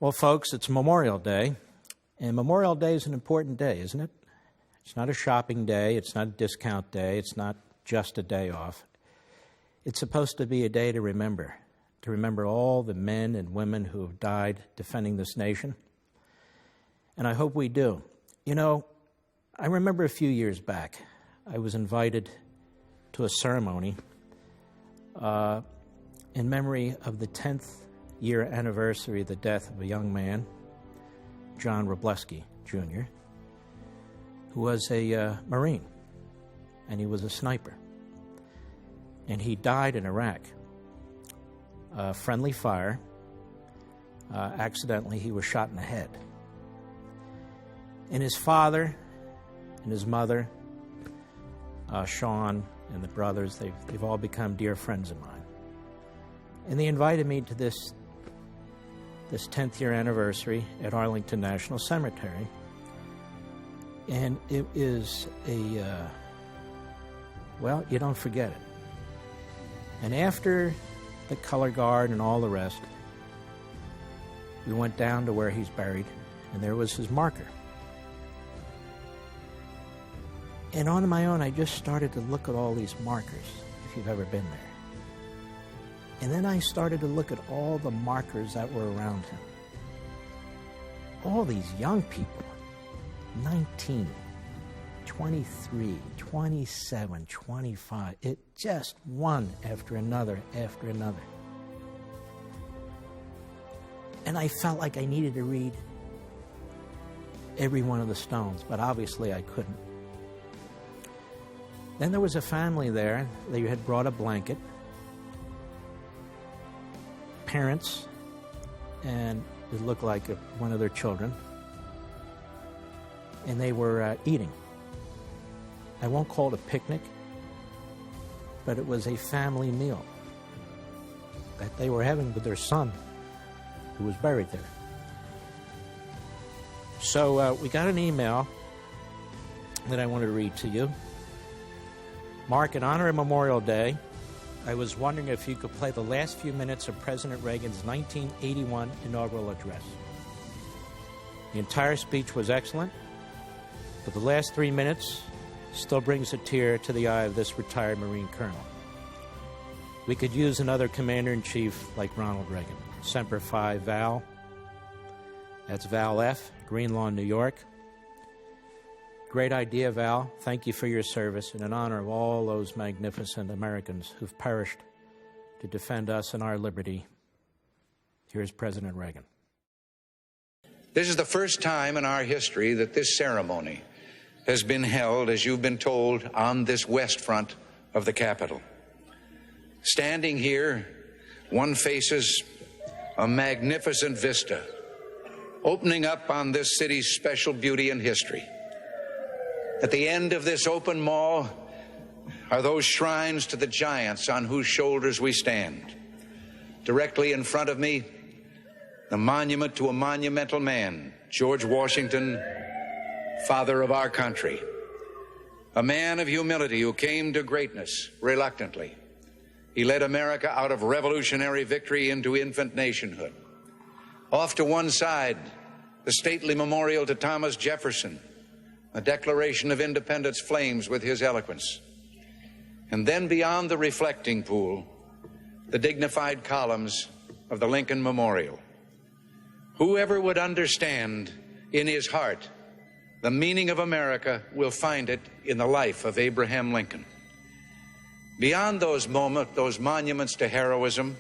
Well, folks, it's Memorial Day, and Memorial Day is an important day, isn't it? It's not a shopping day, it's not a discount day, it's not just a day off. It's supposed to be a day to remember all the men and women who have died defending this nation, and I hope we do. You know, I remember a few years back, I was invited to a ceremony in memory of the 10th year anniversary of the death of a young man, John Robleski, Jr., who was a Marine, and he was a sniper. And he died in Iraq. Friendly fire. Accidentally, he was shot in the head. And his father and his mother, Sean, and the brothers, they've all become dear friends of mine. And they invited me to this 10th year anniversary at Arlington National Cemetery. And it is well, you don't forget it. And after the color guard and all the rest, we went down to where he's buried, and there was his marker. And on my own, I just started to look at all these markers, if you've ever been there. And then I started to look at all the markers that were around him. All these young people, 19, 23, 27, 25, it just one after another after another. And I felt like I needed to read every one of the stones, but obviously I couldn't. Then there was a family there. They had brought a blanket, parents, and it looked like one of their children, and they were eating. I won't call it a picnic, but it was a family meal that they were having with their son, who was buried there. So we got an email that I wanted to read to you. Mark, in honor of Memorial Day, I was wondering if you could play the last few minutes of President Reagan's 1981 inaugural address. The entire speech was excellent, but the last 3 minutes still brings a tear to the eye of this retired Marine colonel. We could use another commander-in-chief like Ronald Reagan. Semper Fi, Val. That's Val F., Green Lawn, New York. Great idea, Val. Thank you for your service, and in honor of all those magnificent Americans who've perished to defend us and our liberty, here's President Reagan. This is the first time in our history that this ceremony has been held, as you've been told, on this west front of the Capitol. Standing here, one faces a magnificent vista opening up on this city's special beauty and history. At the end of this open mall are those shrines to the giants on whose shoulders we stand. Directly in front of me, the monument to a monumental man, George Washington, father of our country. A man of humility who came to greatness reluctantly. He led America out of revolutionary victory into infant nationhood. Off to one side, the stately memorial to Thomas Jefferson. The Declaration of Independence flames with his eloquence. And then beyond the reflecting pool, the dignified columns of the Lincoln Memorial. Whoever would understand in his heart the meaning of America will find it in the life of Abraham Lincoln. Beyond those monuments to heroism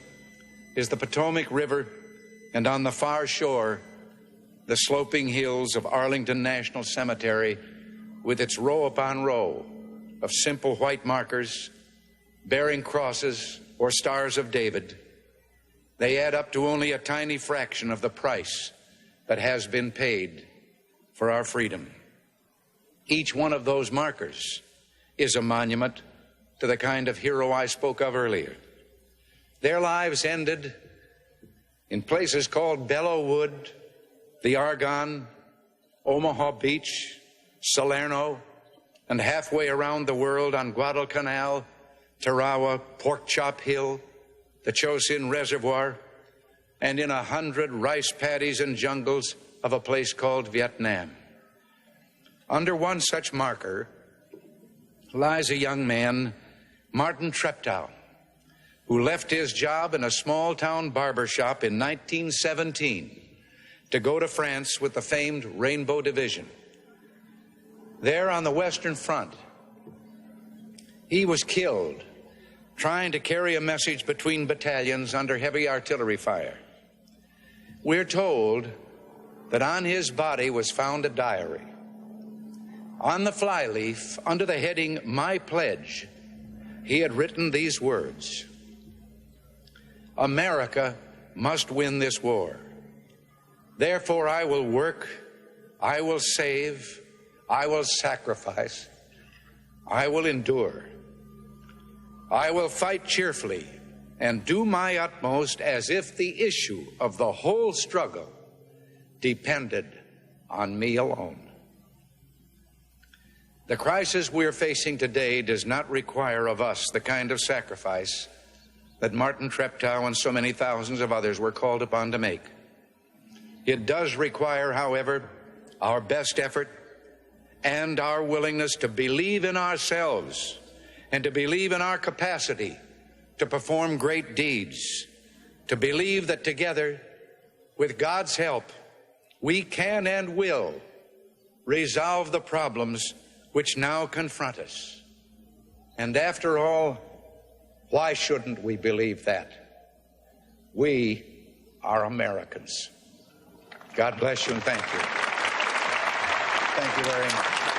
is the Potomac River, and on the far shore, the sloping hills of Arlington National Cemetery with its row upon row of simple white markers bearing crosses or stars of David. They add up to only a tiny fraction of the price that has been paid for our freedom. Each one of those markers is a monument to the kind of hero I spoke of earlier. Their lives ended in places called Belleau Wood, the Argonne, Omaha Beach, Salerno, and halfway around the world on Guadalcanal, Tarawa, Pork Chop Hill, the Chosin Reservoir, and in 100 rice paddies and jungles of a place called Vietnam. Under one such marker lies a young man, Martin Treptow, who left his job in a small-town barber shop in 1917 to go to France with the famed Rainbow Division. There on the Western Front, he was killed trying to carry a message between battalions under heavy artillery fire. We're told that on his body was found a diary. On the flyleaf, under the heading, "My Pledge," he had written these words: "America must win this war. Therefore I will work, I will save, I will sacrifice, I will endure. I will fight cheerfully and do my utmost as if the issue of the whole struggle depended on me alone." The crisis we're facing today does not require of us the kind of sacrifice that Martin Treptow and so many thousands of others were called upon to make. It does require, however, our best effort and our willingness to believe in ourselves and to believe in our capacity to perform great deeds, to believe that together, with God's help, we can and will resolve the problems which now confront us. And after all, why shouldn't we believe that? We are Americans. God bless you and thank you. Thank you very much.